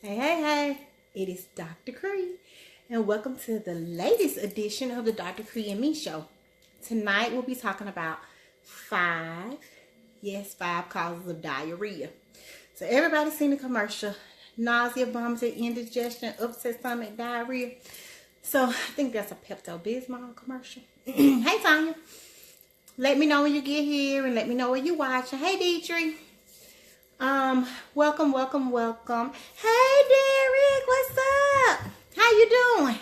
Hey, it is Dr. Kre, and welcome to the latest edition of the Dr. Kre Me Show. Tonight we'll be talking about five causes of diarrhea. So everybody's seen the commercial, nausea, vomiting, indigestion, upset stomach, diarrhea. So I think that's a Pepto-Bismol commercial. Hey Tanya, let me know when you get here and let me know where you're watching. Hey Dietrich. Welcome. Hey, Derek, what's up? How you doing?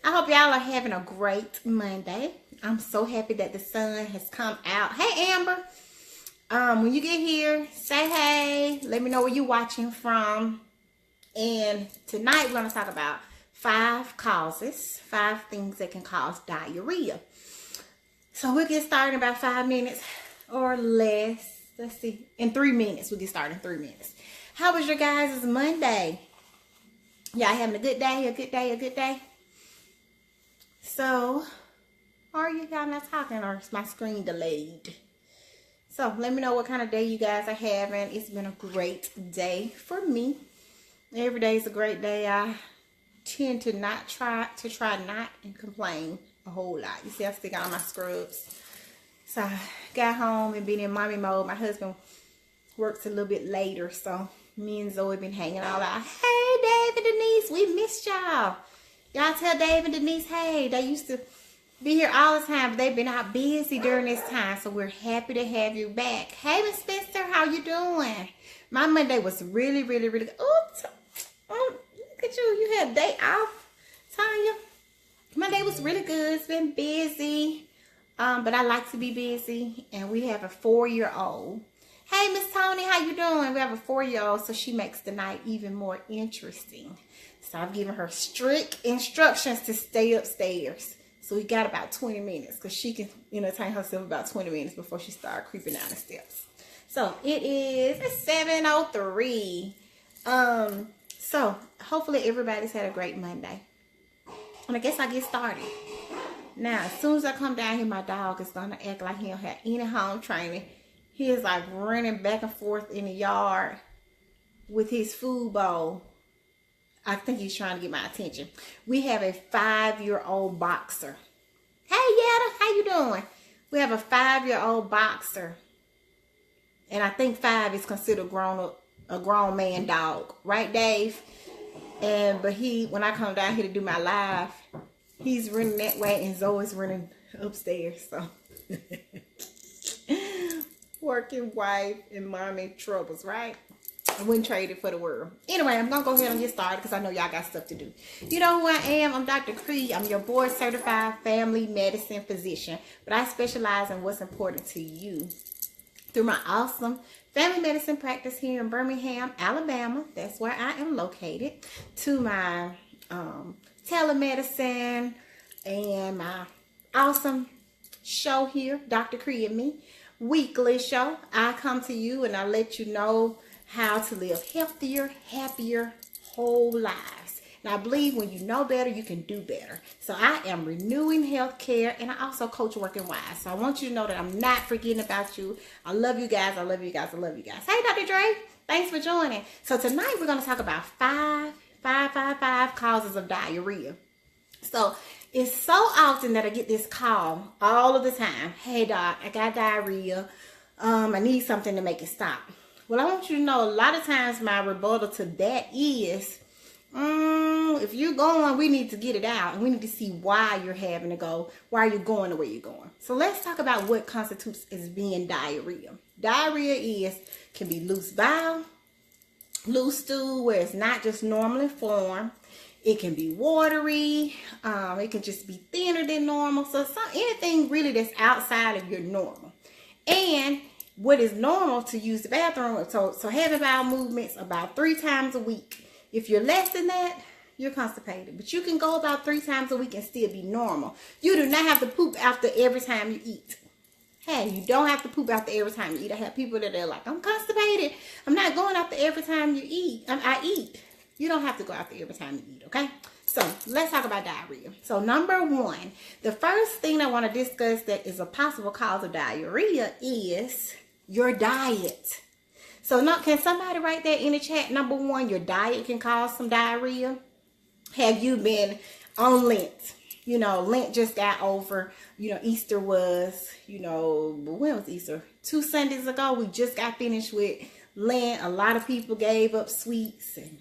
I hope y'all are having a great Monday. I'm so happy that the sun has come out. Hey, Amber. When you get here, say hey. Let me know where you're watching from. And tonight we're going to talk about five things that can cause diarrhea. So we'll get started in about 5 minutes or less. Let's see. In 3 minutes. We'll get started in 3 minutes. How was your guys' Monday? Y'all having a good day? So, are you guys not talking or is my screen delayed? So, let me know what kind of day you guys are having. It's been a great day for me. Every day is a great day. I tend to try not and complain a whole lot. You see, I still got on my scrubs. So I got home and been in mommy mode. My husband works a little bit later, so me and Zoe been hanging all out. Hey, Dave and Denise, we missed y'all. Y'all tell Dave and Denise, hey, they used to be here all the time, but they've been out busy during this time, so we're happy to have you back. Hey, Miss Spencer, how you doing? My Monday was really good. Oops. Look at you. You had a day off, Tanya. My day was really good. It's been busy. But I like to be busy, and we have a 4-year-old. Hey, Miss Tony, how you doing? We have a 4-year-old, so she makes the night even more interesting. So I've given her strict instructions to stay upstairs. So we got about 20 minutes, because she can entertain herself about 20 minutes before she starts creeping down the steps. So it is 7:03. So hopefully everybody's had a great Monday. And I guess I'll get started. Now, as soon as I come down here, my dog is going to act like he don't have any home training. He is like running back and forth in the yard with his food bowl. I think he's trying to get my attention. We have a 5-year-old boxer. Hey, Yetta, how you doing? We have a 5-year-old boxer. And I think 5 is considered a grown man dog. Right, Dave? But when I come down here to do my live, he's running that way, and Zoe's running upstairs. So, working wife and mommy troubles, right? I wouldn't trade it for the world. Anyway, I'm going to go ahead and get started because I know y'all got stuff to do. You know who I am? I'm Dr. Kre. I'm your board certified family medicine physician. But I specialize in what's important to you through my awesome family medicine practice here in Birmingham, Alabama. That's where I am located. To my telemedicine and my awesome show here, Dr. Kre Me weekly show. I come to you and I let you know how to live healthier, happier, whole lives. And I believe when you know better, you can do better. So I am renewing healthcare, and I also coach working wise. So I want you to know that I'm not forgetting about you. I love you guys. Hey, Dr. Dre, thanks for joining. So tonight we're going to talk about five causes of diarrhea. So it's so often that I get this call all of the time. Hey doc, I got diarrhea. I need something to make it stop. Well, I want you to know a lot of times my rebuttal to that is, if you're going, we need to get it out, and we need to see why you're having to go, why you're going the way you're going. So let's talk about what constitutes as being diarrhea. Diarrhea can be loose bowel, loose stool, where it's not just normally formed. It can be watery. It can just be thinner than normal. So anything really that's outside of your normal. And what is normal to use the bathroom, so having bowel movements about 3 times a week. If you're less than that, you're constipated. But you can go about 3 times a week and still be normal. You do not have to poop after every time you eat. Hey, you don't have to poop after every time you eat. I have people that are like, I'm constipated. I'm not going after every time you eat. I eat. You don't have to go after every time you eat, okay? So let's talk about diarrhea. So number 1, the first thing I want to discuss that is a possible cause of diarrhea is your diet. So no, can somebody write that in the chat? Number one, your diet can cause some diarrhea. Have you been on Lent? You know, Lent just got over. You know, Easter was, you know, when was Easter? 2 Sundays ago. We just got finished with Lent. A lot of people gave up sweets and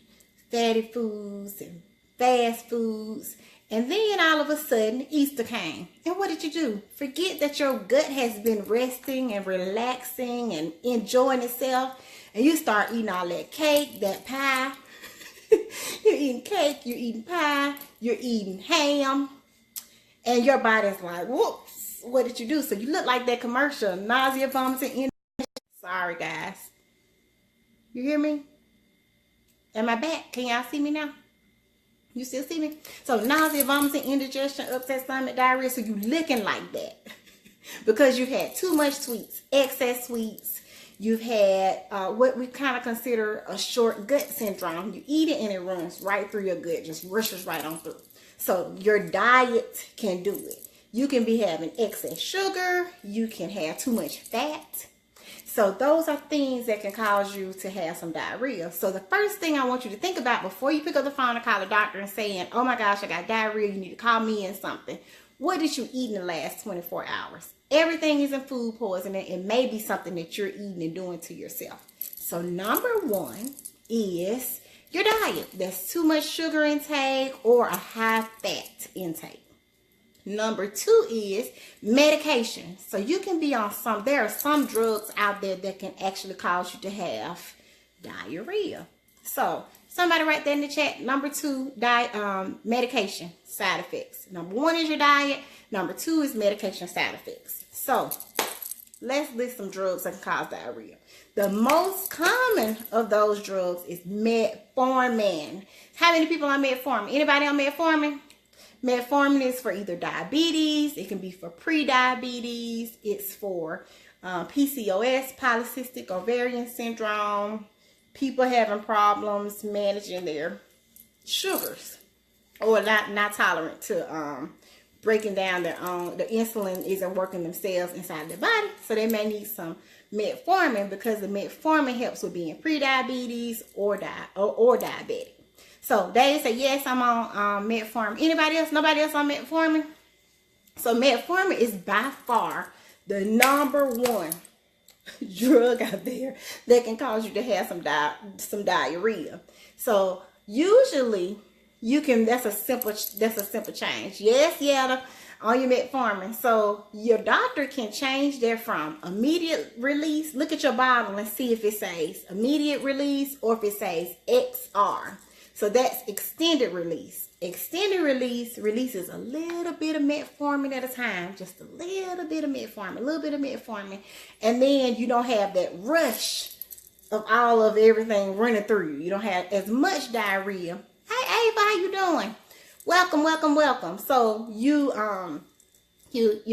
fatty foods and fast foods. And then all of a sudden, Easter came. And what did you do? Forget that your gut has been resting and relaxing and enjoying itself. And you start eating all that cake, that pie. You're eating cake, you're eating pie, you're eating ham. And your body's like, whoops, what did you do? So you look like that commercial, nausea, vomiting, indigestion. Sorry, guys. You hear me? Am I back? Can y'all see me now? You still see me? So nausea, vomiting, indigestion, upset stomach, diarrhea. So you looking like that because you had too much sweets, excess sweets. You've had what we kind of consider a short gut syndrome. You eat it and it runs right through your gut, just rushes right on through. So your diet can do it. You can be having excess sugar. You can have too much fat. So those are things that can cause you to have some diarrhea. So the first thing I want you to think about before you pick up the phone and call a doctor and saying, oh my gosh, I got diarrhea, you need to call me in something. What did you eat in the last 24 hours? Everything isn't food poisoning. It may be something that you're eating and doing to yourself. So number one is your diet. That's too much sugar intake or a high fat intake. Number two is medication. So you can be on there are some drugs out there that can actually cause you to have diarrhea. So somebody write that in the chat. Number two, medication side effects. Number one is your diet. Number two is medication side effects. So let's list some drugs that can cause diarrhea. The most common of those drugs is metformin. How many people on metformin? Anybody on metformin? Metformin is for either diabetes. It can be for pre-diabetes. It's for PCOS, polycystic ovarian syndrome. People having problems managing their sugars or not tolerant to breaking down their own. The insulin isn't working themselves inside their body. So they may need some metformin because the metformin helps with being pre-diabetes or diabetic. So they say, yes, I'm on metformin. Anybody else? Nobody else on metformin? So metformin is by far the number one drug out there that can cause you to have some diarrhea. So usually you can, that's a simple change. Yes, yeah, on your metformin. So your doctor can change that from immediate release. Look at your bottle and see if it says immediate release or if it says XR. So that's extended release. Extended release releases a little bit of metformin at a time. Just a little bit of metformin, and then you don't have that rush of all of everything running through you. You don't have as much diarrhea. Hey, Ava, how you doing? Welcome. So you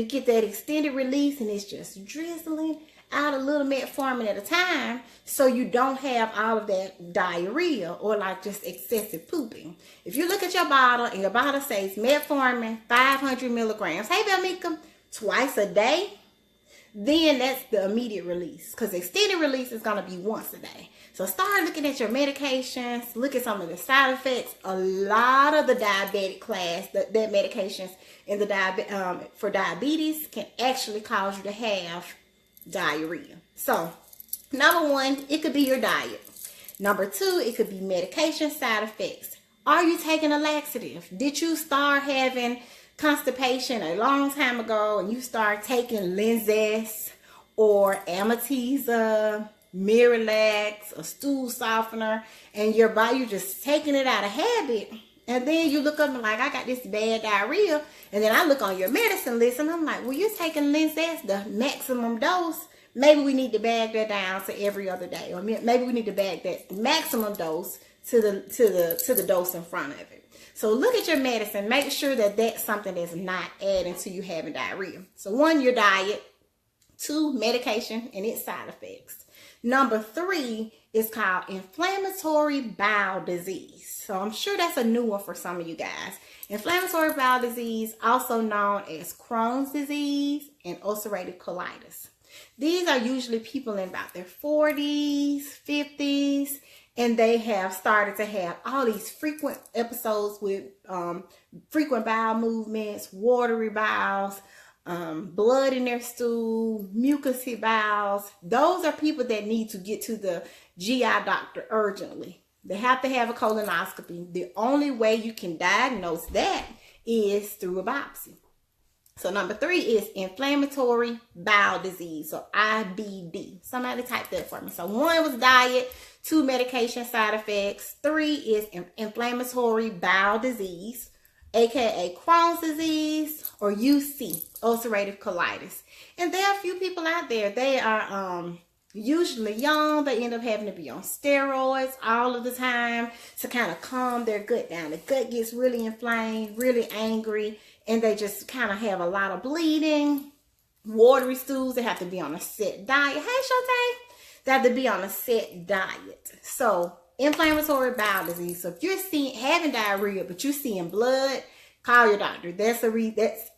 get that extended release and it's just drizzling out a little metformin at a time, so you don't have all of that diarrhea or like just excessive pooping. If you look at your bottle and your bottle says metformin 500 milligrams, hey Belmika, twice a day, then that's the immediate release, because extended release is going to be once a day. So start looking at your medications, look at some of the side effects. A lot of the diabetic class, that medications in the for diabetes can actually cause you to have diarrhea. So number one, it could be your diet. Number two, it could be medication side effects. Are you taking a laxative? Did you start having constipation a long time ago and you start taking Linzess or Amitiza, Miralax, a stool softener, and your body, you're just taking it out of habit, and then you look up and like, I got this bad diarrhea, and then I look on your medicine list and I'm like, well, you're taking Linzess, the maximum dose. Maybe we need to bag that down to every other day, or maybe we need to bag that maximum dose to the dose in front of it. So look at your medicine. Make sure that that's something that's not adding to you having diarrhea. So one, your diet. Two, medication and its side effects. Number three is called inflammatory bowel disease. So I'm sure that's a new one for some of you guys. Inflammatory bowel disease, also known as Crohn's disease and ulcerative colitis. These are usually people in about their 40s, 50s, and they have started to have all these frequent episodes with frequent bowel movements, watery bowels, blood in their stool, mucousy bowels. Those are people that need to get to the GI doctor urgently. They have to have a colonoscopy. The only way you can diagnose that is through a biopsy. So number 3 is inflammatory bowel disease, or IBD. Somebody type that for me. So 1 was diet, 2 medication side effects, 3 is inflammatory bowel disease, aka Crohn's disease, or UC, ulcerative colitis. And there are a few people out there, they are usually young. They end up having to be on steroids all of the time to kind of calm their gut down. The gut gets really inflamed, really angry, and they just kind of have a lot of bleeding, watery stools. They have to be on a set diet. Hey, Shotay, they have to be on a set diet. So inflammatory bowel disease. So if you're having diarrhea, but you're seeing blood, call your doctor. That's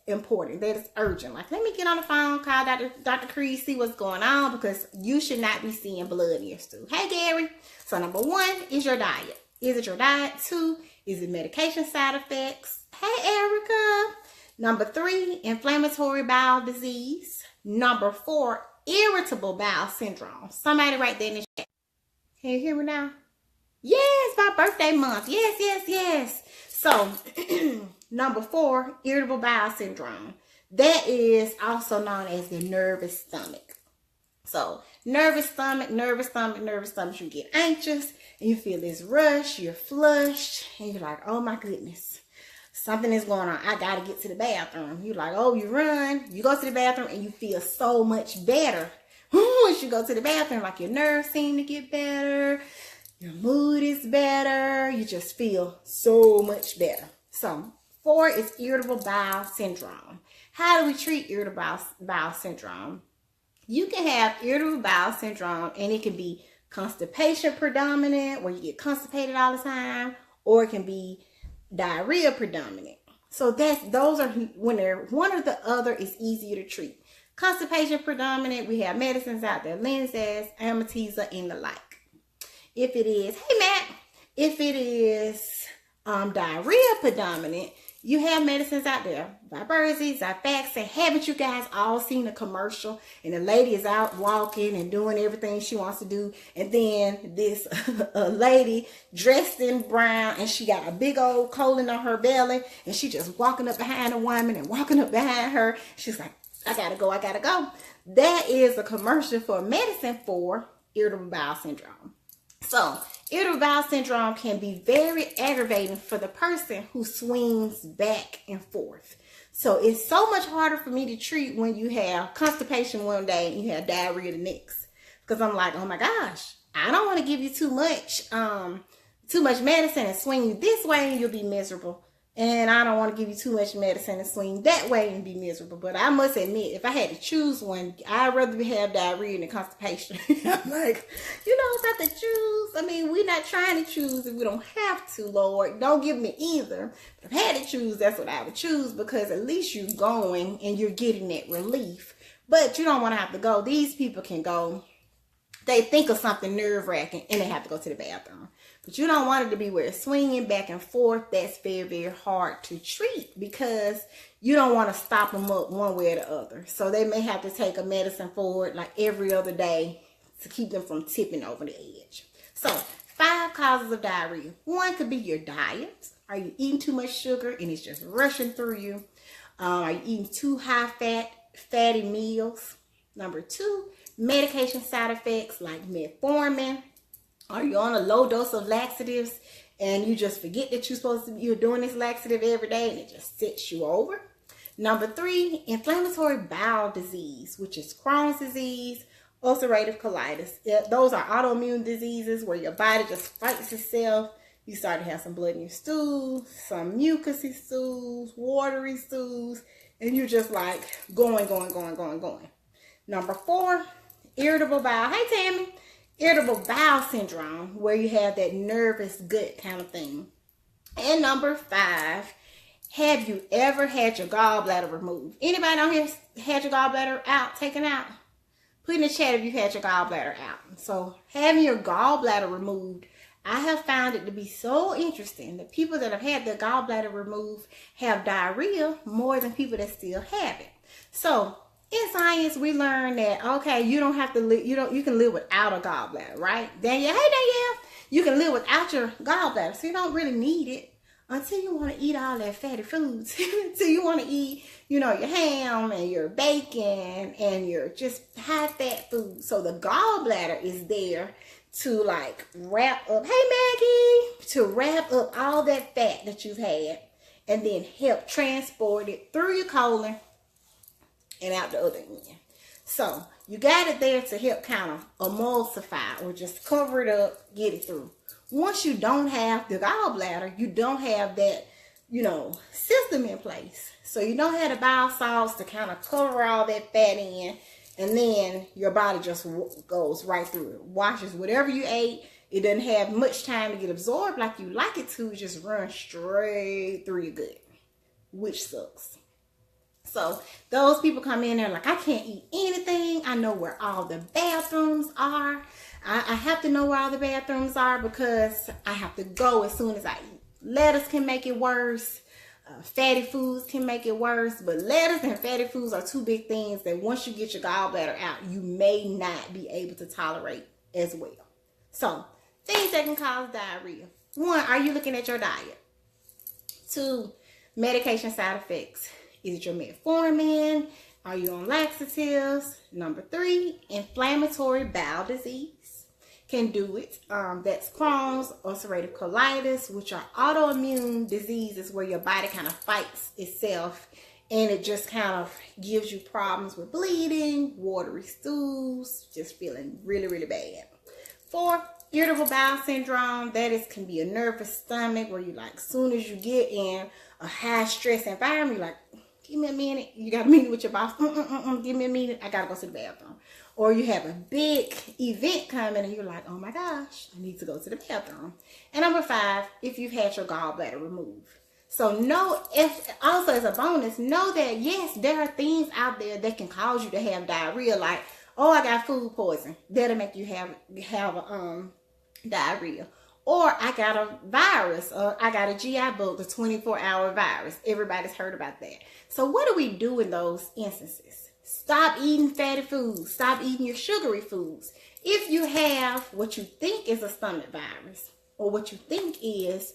important. That is urgent. Like, let me get on the phone, call Dr. Kre, see what's going on, because you should not be seeing blood in your stool. Hey, Gary. So number 1 is your diet. Is it your diet? 2, is it medication side effects? Hey, Erica. Number 3, inflammatory bowel disease. Number 4, irritable bowel syndrome. Somebody write that in the chat. Can you hear me now? Yes, my birthday month. Yes. So, number 4, irritable bowel syndrome. That is also known as the nervous stomach. So, nervous stomach, you get anxious, and you feel this rush, you're flushed, and you're like, oh my goodness, something is going on. I gotta get to the bathroom. You're like, oh, you run, you go to the bathroom, and you feel so much better. Once you go to the bathroom, like your nerves seem to get better, your mood is better, you just feel so much better. So 4 is irritable bowel syndrome. How do we treat irritable bowel syndrome? You can have irritable bowel syndrome, and it can be constipation predominant, where you get constipated all the time, or it can be diarrhea predominant. So those are when they're one or the other is easier to treat. Constipation predominant, we have medicines out there, Linzess, Amitiza, and the like. If it is, hey Matt, if it is diarrhea predominant, you have medicines out there, Viberzi, Xifaxan. Haven't you guys all seen the commercial? And the lady is out walking and doing everything she wants to do. And then this lady dressed in brown, and she got a big old colon on her belly. And she just walking up behind a woman and walking up behind her. She's like, I gotta go. That is a commercial for medicine for irritable bowel syndrome. So, irritable bowel syndrome can be very aggravating for the person who swings back and forth. So, it's so much harder for me to treat when you have constipation one day and you have diarrhea the next. Because I'm like, oh my gosh, I don't want to give you too much medicine and swing you this way and you'll be miserable. And I don't want to give you too much medicine and swing that way and be miserable. But I must admit, if I had to choose one, I'd rather have diarrhea than constipation. I'm like, it's not to choose. I mean, we're not trying to choose if we don't have to, Lord. Don't give me either. But if I had to choose, that's what I would choose, because at least you're going and you're getting that relief. But you don't want to have to go. These people can go. They think of something nerve-wracking and they have to go to the bathroom. But you don't want it to be where it's swinging back and forth. That's very, very hard to treat, because you don't want to stop them up one way or the other. So they may have to take a medicine for it like every other day to keep them from tipping over the edge. So 5 causes of diarrhea. 1 could be your diet. Are you eating too much sugar and it's just rushing through you? Are you eating too high fatty meals? Number 2, medication side effects like metformin. Are you on a low dose of laxatives and you just forget that you're doing this laxative every day and it just sets you over? Number 3, inflammatory bowel disease, which is Crohn's disease, ulcerative colitis. Those are autoimmune diseases where your body just fights itself. You start to have some blood in your stools, some mucousy stools, watery stools, and you're just like going. Number 4, irritable bowel. Hey, Tammy. Irritable bowel syndrome, where you have that nervous gut kind of thing. And number 5, have you ever had your gallbladder removed? Anybody on here had your gallbladder taken out? Put in the chat if you had your gallbladder out. So having your gallbladder removed, I have found it to be so interesting that people that have had their gallbladder removed have diarrhea more than people that still have it. So in science, we learned that, okay, you don't have to live, you can live without a gallbladder, right? Danielle, hey Danielle, you can live without your gallbladder, so you don't really need it until you want to eat all that fatty foods. Until you want to eat, your ham and your bacon and your just high fat food. So the gallbladder is there to like wrap up, hey Maggie, to wrap up all that fat that you've had and then help transport it through your colon and out the other end. So you got it there to help kind of emulsify or just cover it up, get it through. Once you don't have the gallbladder, you don't have that, system in place. So you don't have the bile salts to kind of cover all that fat in, and then your body just goes right through it. Washes whatever you ate. It doesn't have much time to get absorbed like you like it to. It just runs straight through your gut, which sucks. So those people come in there like, I can't eat anything. I know where all the bathrooms are. I have to know where all the bathrooms are because I have to go as soon as I eat. Lettuce can make it worse. Fatty foods can make it worse. But lettuce and fatty foods are two big things that once you get your gallbladder out, you may not be able to tolerate as well. So things that can cause diarrhea. 1, are you looking at your diet? 2, medication side effects. Is it your metformin? Are you on laxatives? Number 3, inflammatory bowel disease can do it. That's Crohn's, ulcerative colitis, which are autoimmune diseases where your body kind of fights itself and it just kind of gives you problems with bleeding, watery stools, just feeling really, really bad. 4, irritable bowel syndrome. That can be a nervous stomach where you like, soon as you get in a high stress environment, you're like, give me a minute. You got a meeting with your boss. Give me a minute. I got to go to the bathroom. Or you have a big event coming and you're like, oh my gosh, I need to go to the bathroom. And number 5, if you've had your gallbladder removed. So also as a bonus, know that yes, there are things out there that can cause you to have diarrhea. Like, oh, I got food poison. That'll make you have diarrhea. Or I got a virus, or I got a GI bug, the 24-hour virus. Everybody's heard about that. So what do we do in those instances? Stop eating fatty foods. Stop eating your sugary foods. If you have what you think is a stomach virus, or what you think is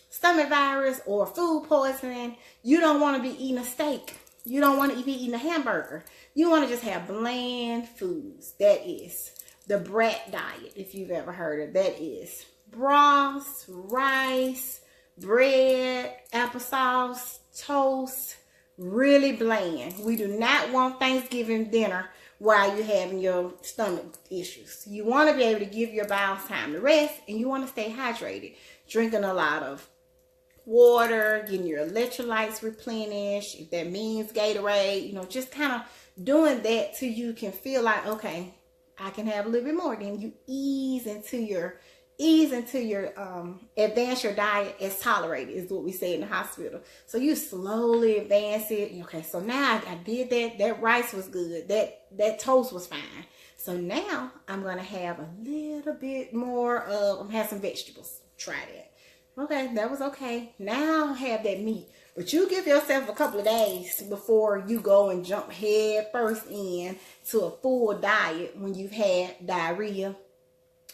stomach virus or food poisoning, you don't want to be eating a steak. You don't want to be eating a hamburger. You want to just have bland foods. That is the brat diet, if you've ever heard of it. That is broth, rice, bread, applesauce, toast, really bland. We do not want Thanksgiving dinner while you're having your stomach issues. You want to be able to give your bowels time to rest, and you want to stay hydrated. Drinking a lot of water, getting your electrolytes replenished. If that means Gatorade, just kind of doing that till you can feel like, okay, I can have a little bit more. Then you ease into your advance your diet as tolerated is what we say in the hospital. So you slowly advance it. Okay, so now I did that. That rice was good. That toast was fine. So now I'm going to have a little bit more of, I'm have some vegetables. Try that. Okay, that was okay. Now I'll have that meat. But you give yourself a couple of days before you go and jump head first in to a full diet when you've had diarrhea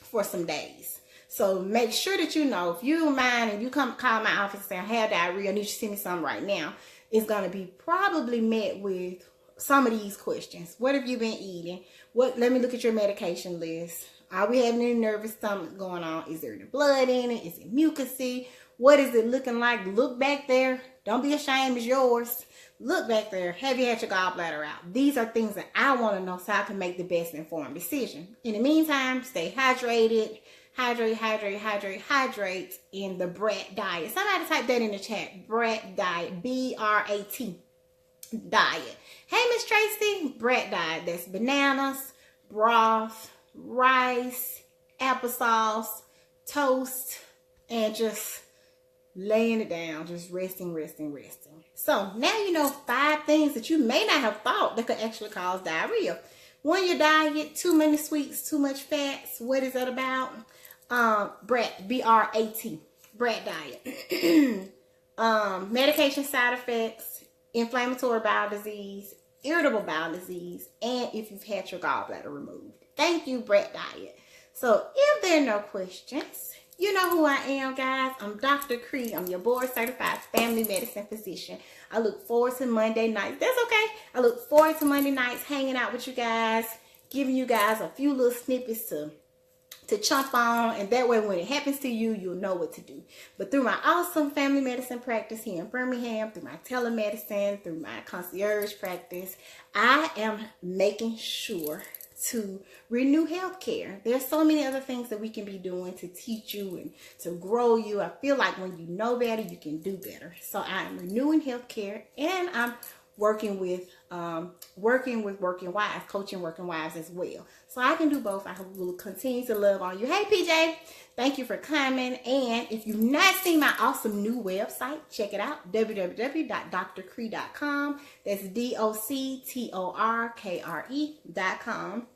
for some days. So make sure that if you mind and you come call my office and say, I have diarrhea, I need you to send me something right now. It's going to be probably met with some of these questions. What have you been eating? Let me look at your medication list. Are we having any nervous stomach going on? Is there any blood in it? Is it mucousy? What is it looking like? Look back there. Don't be ashamed, it's yours. Look back there. Have you had your gallbladder out? These are things that I want to know so I can make the best informed decision. In the meantime, stay hydrated. Hydrate in the brat diet. Somebody type that in the chat. Brat diet. B-R-A-T diet. Hey, Miss Tracy. Brat diet. That's bananas, broth, rice, applesauce, toast, and just laying it down. Just resting. So now you know 5 things that you may not have thought that could actually cause diarrhea. when your diet, too many sweets, too much fats, what is that about? Brat, B-R-A-T, brat diet. Medication side effects, inflammatory bowel disease, irritable bowel disease, and if you've had your gallbladder removed. Thank you, brat diet. So if there are no questions, you know who I am, guys. I'm Dr. Kre. I'm your board certified family medicine physician. I look forward to Monday nights. That's okay. I look forward to Monday nights hanging out with you guys, giving you guys a few little snippets to chomp on, and that way when it happens to you, you'll know what to do. But through my awesome family medicine practice here in Birmingham, through my telemedicine, through my concierge practice, I am making sure to renew healthcare. There's so many other things that we can be doing to teach you and to grow you. I feel like when you know better, you can do better. So I am renewing healthcare, and I'm working with working wives, coaching working wives as well. So I can do both. I will continue to love on you. Hey PJ, thank you for coming. And if you've not seen my awesome new website, check it out, www.drkre.com. That's DOCTORKRE.com.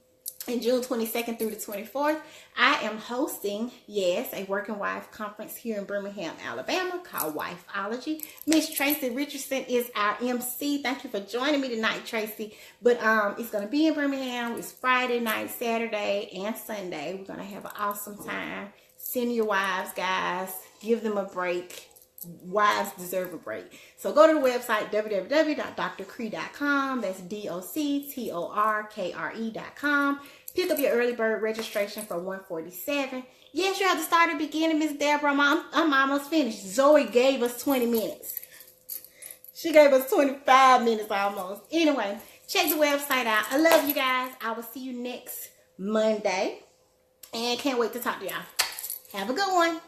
And June 22nd through the 24th, I am hosting, yes, a working wife conference here in Birmingham, Alabama called Wifeology. Miss Tracy Richardson is our MC. Thank you for joining me tonight, Tracy. But it's going to be in Birmingham. It's Friday night, Saturday, and Sunday. We're going to have an awesome time. Send your wives, guys. Give them a break. Wives deserve a break. So go to the website, www.drkre.com. That's DOCTORKRE.com. Pick up your early bird registration for $147. Yes, you have to start at the beginning, Miss Deborah. I'm almost finished. Zoe gave us 20 minutes. She gave us 25 minutes almost. Anyway, check the website out. I love you guys. I will see you next Monday. And can't wait to talk to y'all. Have a good one.